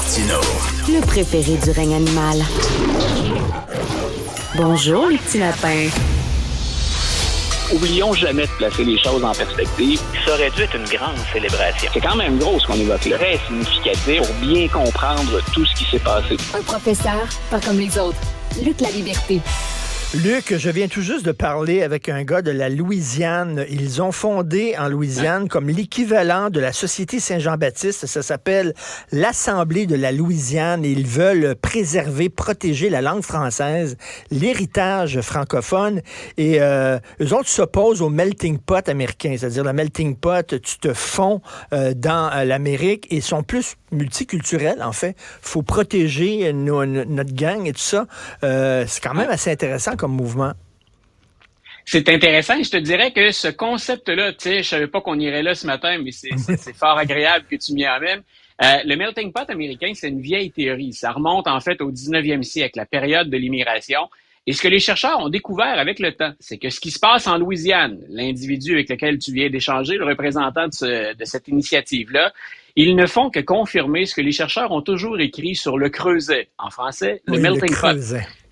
Martineau. Le préféré du règne animal. Bonjour, les petits lapins. Oublions jamais de placer les choses en perspective. Ça aurait dû être une grande célébration. C'est quand même gros ce qu'on évoque là. Très significatif pour bien comprendre tout ce qui s'est passé. Un professeur, pas comme les autres. Luc La Liberté. Luc, je viens tout juste de parler avec un gars de la Louisiane. Ils ont fondé en Louisiane comme l'équivalent de la Société Saint-Jean-Baptiste. Ça s'appelle l'Assemblée de la Louisiane. Ils veulent préserver, protéger la langue française, l'héritage francophone. Et eux autres s'opposent au melting pot américain. C'est-à-dire, le melting pot, tu te fonds dans l'Amérique et sont plus multiculturels, en fait. Il faut protéger notre gang et tout ça. C'est quand même assez intéressant comme mouvement. C'est intéressant et je te dirais que ce concept-là, tu sais, je savais pas qu'on irait là ce matin, mais c'est fort agréable que tu m'y amènes. Le melting pot américain, c'est une vieille théorie. Ça remonte en fait au 19e siècle, la période de l'immigration. Et ce que les chercheurs ont découvert avec le temps, c'est que ce qui se passe en Louisiane, l'individu avec lequel tu viens d'échanger, le représentant de cette initiative-là, ils ne font que confirmer ce que les chercheurs ont toujours écrit sur le creuset. En français, le melting pot.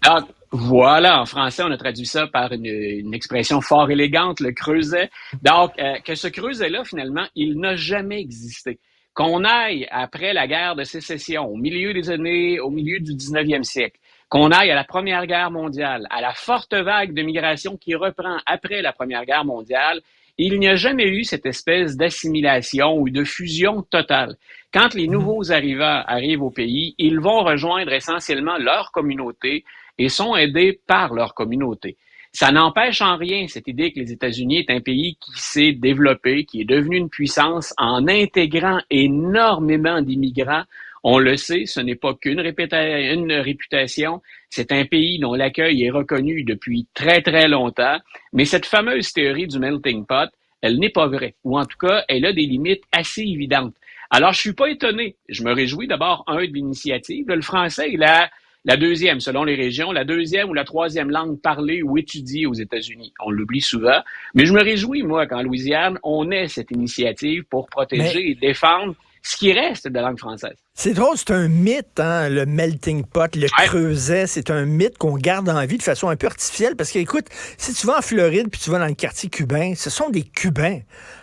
Donc, voilà, en français, on a traduit ça par une expression fort élégante, le creuset. Donc, que ce creuset-là, finalement, il n'a jamais existé. Qu'on aille après la guerre de sécession, au milieu du 19e siècle, qu'on aille à la Première Guerre mondiale, à la forte vague de migration qui reprend après la Première Guerre mondiale, il n'y a jamais eu cette espèce d'assimilation ou de fusion totale. Quand les nouveaux arrivants arrivent au pays, ils vont rejoindre essentiellement leur communauté et sont aidés par leur communauté. Ça n'empêche en rien cette idée que les États-Unis est un pays qui s'est développé, qui est devenu une puissance en intégrant énormément d'immigrants. On le sait, ce n'est pas qu'une réputation, c'est un pays dont l'accueil est reconnu depuis très, très longtemps. Mais cette fameuse théorie du melting pot, elle n'est pas vraie, ou en tout cas, elle a des limites assez évidentes. Alors, je suis pas étonné. Je me réjouis d'abord, de l'initiative. Le français, il a la deuxième, selon les régions, la deuxième ou la troisième langue parlée ou étudiée aux États-Unis. On l'oublie souvent. Mais je me réjouis, moi, qu'en Louisiane, on ait cette initiative pour protéger et défendre ce qui reste de la langue française. C'est drôle, c'est un mythe, hein, le melting pot, le creuset, c'est un mythe qu'on garde en vie de façon un peu artificielle parce que, écoute, si tu vas en Floride puis tu vas dans le quartier cubain, ce sont des Cubains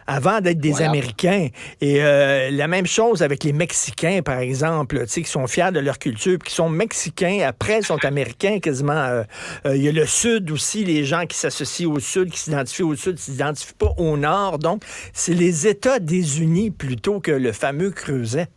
avant d'être des Américains. Et la même chose avec les Mexicains, par exemple, tu sais, qui sont fiers de leur culture puis qui sont Mexicains, après sont Américains quasiment. Il y a le Sud aussi, les gens qui s'associent au Sud, qui s'identifient au Sud, qui s'identifient pas au Nord. Donc, c'est les États désunis plutôt que le fameux creuset.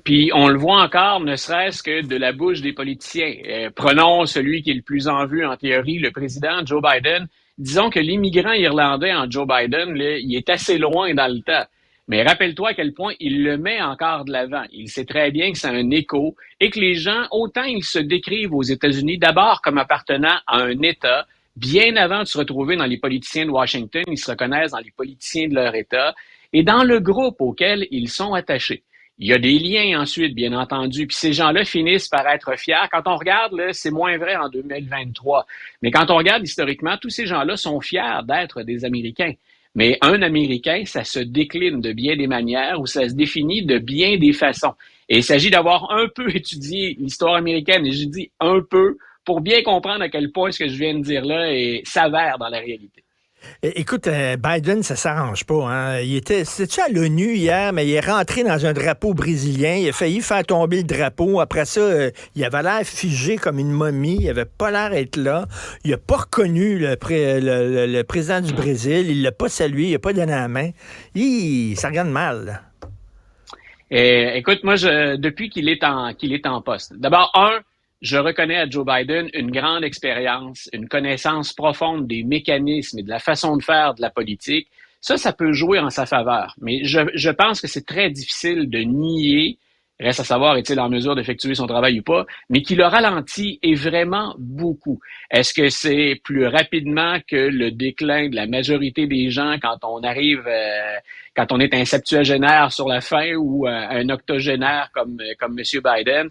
Puis on le voit encore, ne serait-ce que de la bouche des politiciens. Prenons celui qui est le plus en vue en théorie, le président Joe Biden. Disons que l'immigrant irlandais en Joe Biden, là, il est assez loin dans le temps. Mais rappelle-toi à quel point il le met encore de l'avant. Il sait très bien que c'est un écho et que les gens, autant ils se décrivent aux États-Unis d'abord comme appartenant à un État, bien avant de se retrouver dans les politiciens de Washington, ils se reconnaissent dans les politiciens de leur État et dans le groupe auquel ils sont attachés. Il y a des liens ensuite, bien entendu, puis ces gens-là finissent par être fiers. Quand on regarde, là, c'est moins vrai en 2023, mais quand on regarde historiquement, tous ces gens-là sont fiers d'être des Américains. Mais un Américain, ça se décline de bien des manières ou ça se définit de bien des façons. Et il s'agit d'avoir un peu étudié l'histoire américaine, et je dis un peu, pour bien comprendre à quel point ce que je viens de dire là s'avère dans la réalité. Écoute, Biden, ça s'arrange pas. Hein? C'était-tu à l'ONU hier, mais il est rentré dans un drapeau brésilien. Il a failli faire tomber le drapeau. Après ça, il avait l'air figé comme une momie. Il avait pas l'air d'être là. Il a pas reconnu le président du Brésil. Il l'a pas salué. Il a pas donné la main. Ça regarde mal. Là. Écoute, moi, depuis qu'il est en poste. D'abord, je reconnais à Joe Biden une grande expérience, une connaissance profonde des mécanismes et de la façon de faire de la politique. Ça peut jouer en sa faveur. Mais je pense que c'est très difficile de nier, reste à savoir est-il en mesure d'effectuer son travail ou pas, mais qu'il a ralenti et vraiment beaucoup. Est-ce que c'est plus rapidement que le déclin de la majorité des gens quand on est un septuagénaire sur la fin ou un octogénaire comme M. Biden?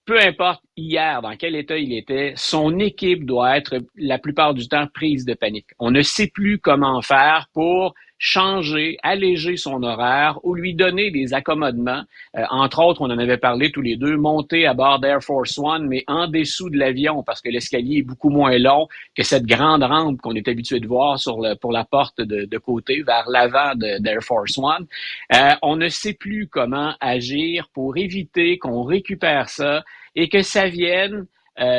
Peu importe hier dans quel état il était, son équipe doit être la plupart du temps prise de panique. On ne sait plus comment faire pour changer, alléger son horaire ou lui donner des accommodements. Entre autres, on en avait parlé tous les deux, monter à bord d'Air Force One, mais en dessous de l'avion parce que l'escalier est beaucoup moins long que cette grande rampe qu'on est habitué de voir pour la porte de côté vers l'avant d'Air Force One. On ne sait plus comment agir pour éviter qu'on récupère ça et que ça vienne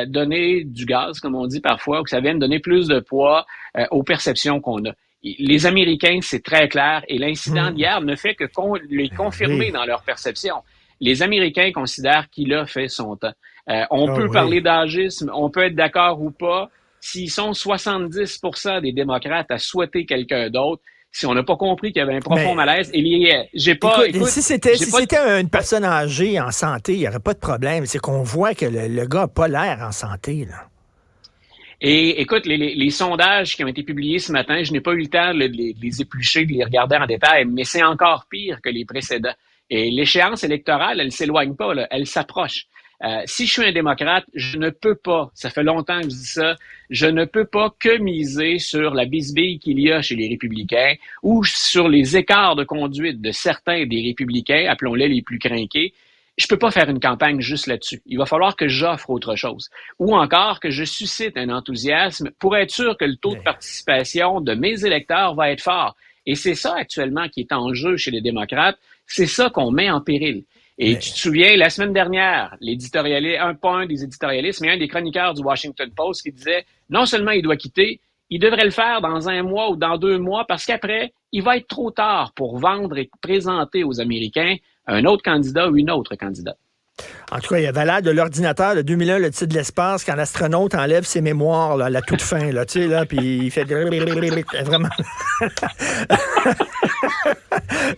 donner du gaz, comme on dit parfois, ou que ça vienne donner plus de poids aux perceptions qu'on a. Les Américains, c'est très clair, et l'incident d'hier ne fait que les confirmer dans leur perception. Les Américains considèrent qu'il a fait son temps. On peut parler d'âgisme, on peut être d'accord ou pas. S'ils sont 70% des démocrates à souhaiter quelqu'un d'autre, si on n'a pas compris qu'il y avait un profond malaise, écoute, si c'était une personne âgée en santé, il n'y aurait pas de problème. C'est qu'on voit que le gars n'a pas l'air en santé, là. Et écoute, les sondages qui ont été publiés ce matin, je n'ai pas eu le temps de les éplucher, de les regarder en détail, mais c'est encore pire que les précédents. Et l'échéance électorale, elle s'éloigne pas, là, elle s'approche. Si je suis un démocrate, je ne peux pas, ça fait longtemps que je dis ça, je ne peux pas que miser sur la bisbille qu'il y a chez les républicains ou sur les écarts de conduite de certains des républicains, appelons-les les plus crinqués. Je peux pas faire une campagne juste là-dessus. Il va falloir que j'offre autre chose. Ou encore que je suscite un enthousiasme pour être sûr que le taux de participation de mes électeurs va être fort. Et c'est ça actuellement qui est en jeu chez les démocrates. C'est ça qu'on met en péril. Et tu te souviens, la semaine dernière, pas un des éditorialistes, mais un des chroniqueurs du Washington Post qui disait non seulement il doit quitter, il devrait le faire dans 1 mois ou dans 2 mois parce qu'après, il va être trop tard pour vendre et présenter aux Américains un autre candidat ou une autre candidate. En tout cas, il avait l'air de l'ordinateur de 2001, le titre de l'espace, quand l'astronaute enlève ses mémoires là, à la toute fin, là, tu sais, là, puis il fait vraiment.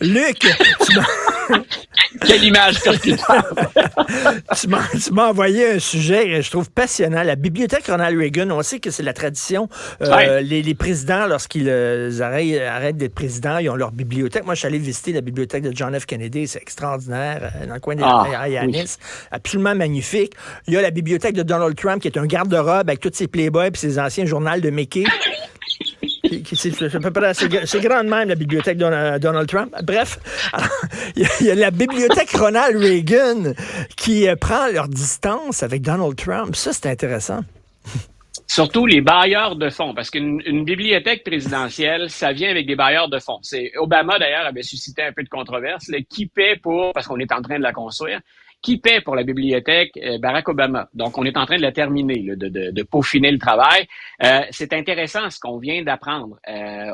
Luc, quelle image percutante! tu m'as envoyé un sujet, je trouve passionnant. La bibliothèque Ronald Reagan, on sait que c'est la tradition. Les présidents, lorsqu'ils arrêtent d'être présidents, ils ont leur bibliothèque. Moi, je suis allé visiter la bibliothèque de John F. Kennedy. C'est extraordinaire, dans le coin de Nice. Absolument magnifique. Il y a la bibliothèque de Donald Trump, qui est un garde-robe avec tous ses Playboys et ses anciens journaux de Mickey. C'est grand de même, la bibliothèque de Donald Trump. Bref, alors, il y a la bibliothèque Ronald Reagan qui prend leur distance avec Donald Trump. Ça, c'est intéressant. Surtout les bailleurs de fonds, parce qu'une bibliothèque présidentielle, ça vient avec des bailleurs de fonds. Obama, d'ailleurs, avait suscité un peu de controverse. Qui paie parce qu'on est en train de la construire, qui paie pour la bibliothèque? Barack Obama. Donc, on est en train de la terminer, là, de peaufiner le travail. C'est intéressant ce qu'on vient d'apprendre.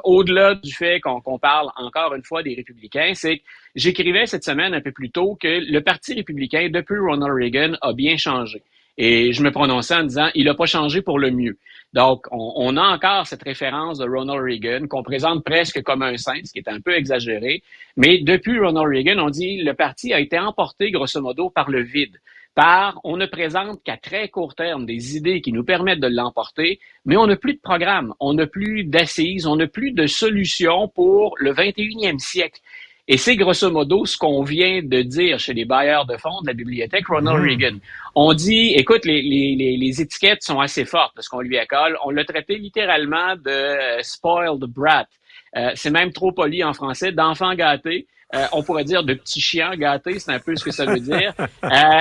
Au-delà du fait qu'on parle encore une fois des républicains, c'est que j'écrivais cette semaine un peu plus tôt que le Parti républicain, depuis Ronald Reagan, a bien changé. Et je me prononçais en disant, il n'a pas changé pour le mieux. Donc, on a encore cette référence de Ronald Reagan qu'on présente presque comme un saint, ce qui est un peu exagéré. Mais depuis Ronald Reagan, on dit le parti a été emporté grosso modo par le vide. On ne présente qu'à très court terme des idées qui nous permettent de l'emporter, mais on n'a plus de programme, on n'a plus d'assises, on n'a plus de solutions pour le 21e siècle. Et c'est grosso modo ce qu'on vient de dire chez les bailleurs de fonds de la bibliothèque Ronald Reagan. On dit, écoute, les étiquettes sont assez fortes de ce qu'on lui accole. On l'a traité littéralement de spoiled brat. C'est même trop poli en français, d'enfant gâté. On pourrait dire de petit chien gâté, c'est un peu ce que ça veut dire.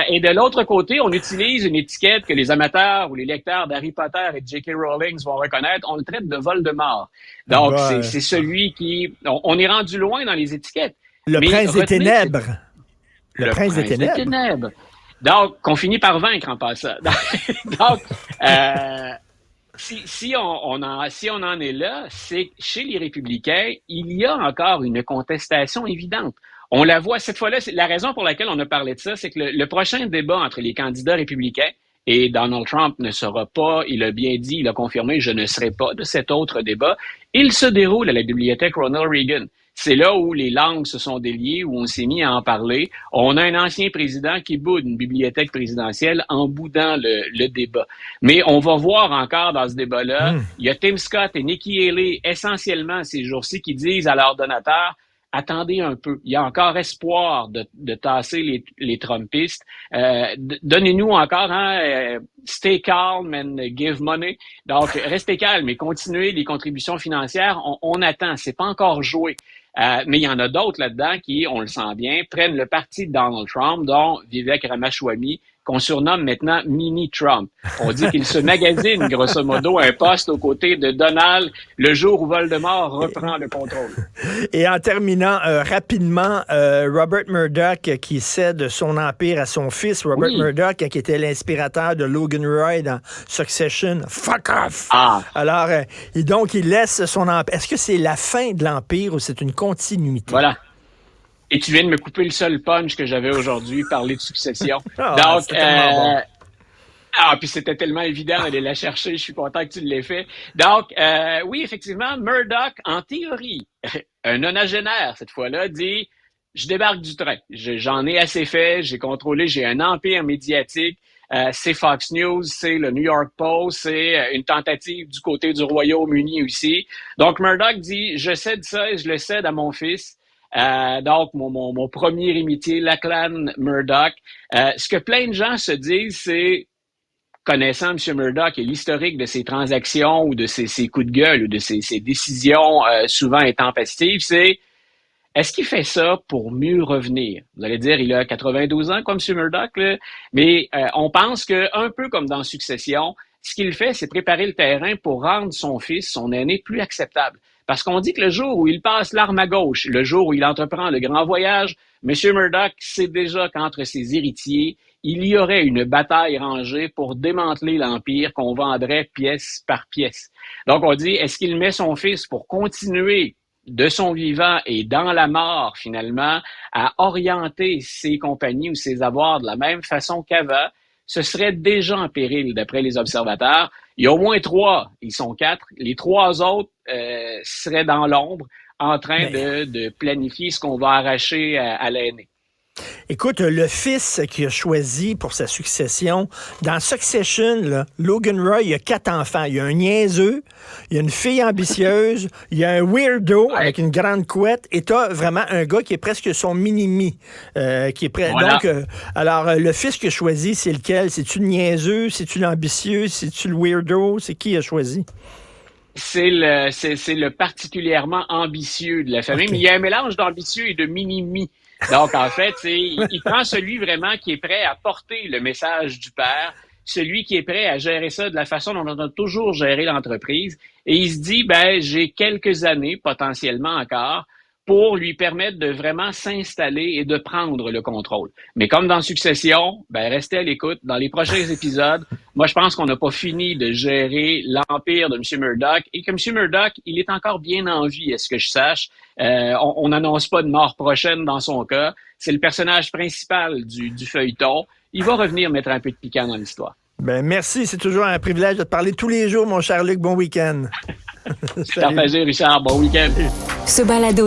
Et de l'autre côté, on utilise une étiquette que les amateurs ou les lecteurs d'Harry Potter et de J.K. Rowling vont reconnaître. On le traite de Voldemort. Donc, c'est celui qui... On est rendu loin dans les étiquettes. Le prince des ténèbres. Le prince des ténèbres. Donc, qu'on finit par vaincre en passant. Donc, si on en est là, c'est que chez les républicains, il y a encore une contestation évidente. On la voit cette fois-là. La raison pour laquelle on a parlé de ça, c'est que le prochain débat entre les candidats républicains et Donald Trump ne sera pas, il a bien dit, il a confirmé, je ne serai pas de cet autre débat. Il se déroule à la bibliothèque Ronald Reagan. C'est là où les langues se sont déliées, où on s'est mis à en parler. On a un ancien président qui boude une bibliothèque présidentielle en boudant le débat. Mais on va voir encore dans ce débat-là, il y a Tim Scott et Nikki Haley, essentiellement ces jours-ci, qui disent à leurs donateurs, attendez un peu. Il y a encore espoir de tasser les Trumpistes. Donnez-nous encore, stay calm and give money. Donc, restez calme et continuez les contributions financières. On attend. C'est pas encore joué. Mais il y en a d'autres là-dedans qui, on le sent bien, prennent le parti de Donald Trump, dont Vivek Ramaswamy, qu'on surnomme maintenant Mini-Trump. On dit qu'il se magasine, grosso modo, un poste aux côtés de Donald le jour où Voldemort reprend le contrôle. Et en terminant rapidement, Robert Murdoch qui cède son empire à son fils, Robert Murdoch, qui était l'inspirateur de Logan Roy dans Succession. Fuck off! Alors, donc, il laisse son empire. Est-ce que c'est la fin de l'empire ou c'est une continuité? Voilà. Et tu viens de me couper le seul punch que j'avais aujourd'hui, parler de succession. Donc, puis c'était tellement évident d'aller la chercher, je suis content que tu l'aies fait. Donc, oui, effectivement, Murdoch, en théorie, un nonagénaire, cette fois-là, dit « Je débarque du train, j'en ai assez fait, j'ai contrôlé, j'ai un empire médiatique, c'est Fox News, c'est le New York Post, c'est une tentative du côté du Royaume-Uni aussi. » Donc, Murdoch dit « Je cède ça et je le cède à mon fils. » Donc, mon premier héritier, Lachlan Murdoch. Ce que plein de gens se disent, c'est, connaissant M. Murdoch et l'historique de ses transactions ou de ses coups de gueule ou de ses décisions souvent intempestives, c'est est-ce qu'il fait ça pour mieux revenir? Vous allez dire, il a 92 ans, comme M. Murdoch, là, mais on pense que, un peu comme dans Succession, ce qu'il fait, c'est préparer le terrain pour rendre son fils, son aîné, plus acceptable. Parce qu'on dit que le jour où il passe l'arme à gauche, le jour où il entreprend le grand voyage, M. Murdoch sait déjà qu'entre ses héritiers, il y aurait une bataille rangée pour démanteler l'empire qu'on vendrait pièce par pièce. Donc on dit, est-ce qu'il met son fils pour continuer de son vivant et dans la mort, finalement, à orienter ses compagnies ou ses avoirs de la même façon qu'avant? Ce serait déjà en péril, d'après les observateurs. Il y a au moins 3, ils sont 4. Les 3 autres seraient dans l'ombre en train de planifier ce qu'on va arracher à l'aîné. Écoute, le fils qu'il a choisi pour sa succession, dans Succession, là, Logan Roy, il y a 4 enfants. Il y a un niaiseux, il y a une fille ambitieuse, il y a un weirdo avec une grande couette, et t'as vraiment un gars qui est presque son mini-mi, qui est prêt. Voilà. Donc, alors, le fils qu'il a choisi, c'est lequel? C'est-tu le niaiseux? C'est-tu l'ambitieux? C'est-tu le weirdo? C'est qui il a choisi? C'est le particulièrement ambitieux de la famille, mais il y a un mélange d'ambitieux et de mini-mi. Donc, en fait, il prend celui vraiment qui est prêt à porter le message du père, celui qui est prêt à gérer ça de la façon dont on a toujours géré l'entreprise, et il se dit, j'ai quelques années, potentiellement encore, pour lui permettre de vraiment s'installer et de prendre le contrôle. Mais comme dans Succession, restez à l'écoute. Dans les prochains épisodes, moi, je pense qu'on n'a pas fini de gérer l'empire de M. Murdoch et que M. Murdoch, il est encore bien en vie, à ce que je sache. On n'annonce pas de mort prochaine dans son cas. C'est le personnage principal du feuilleton. Il va revenir mettre un peu de piquant dans l'histoire. Merci, c'est toujours un privilège de te parler tous les jours, mon cher Luc. Bon week-end. Partagez, Richard. Bon week-end. Ce balado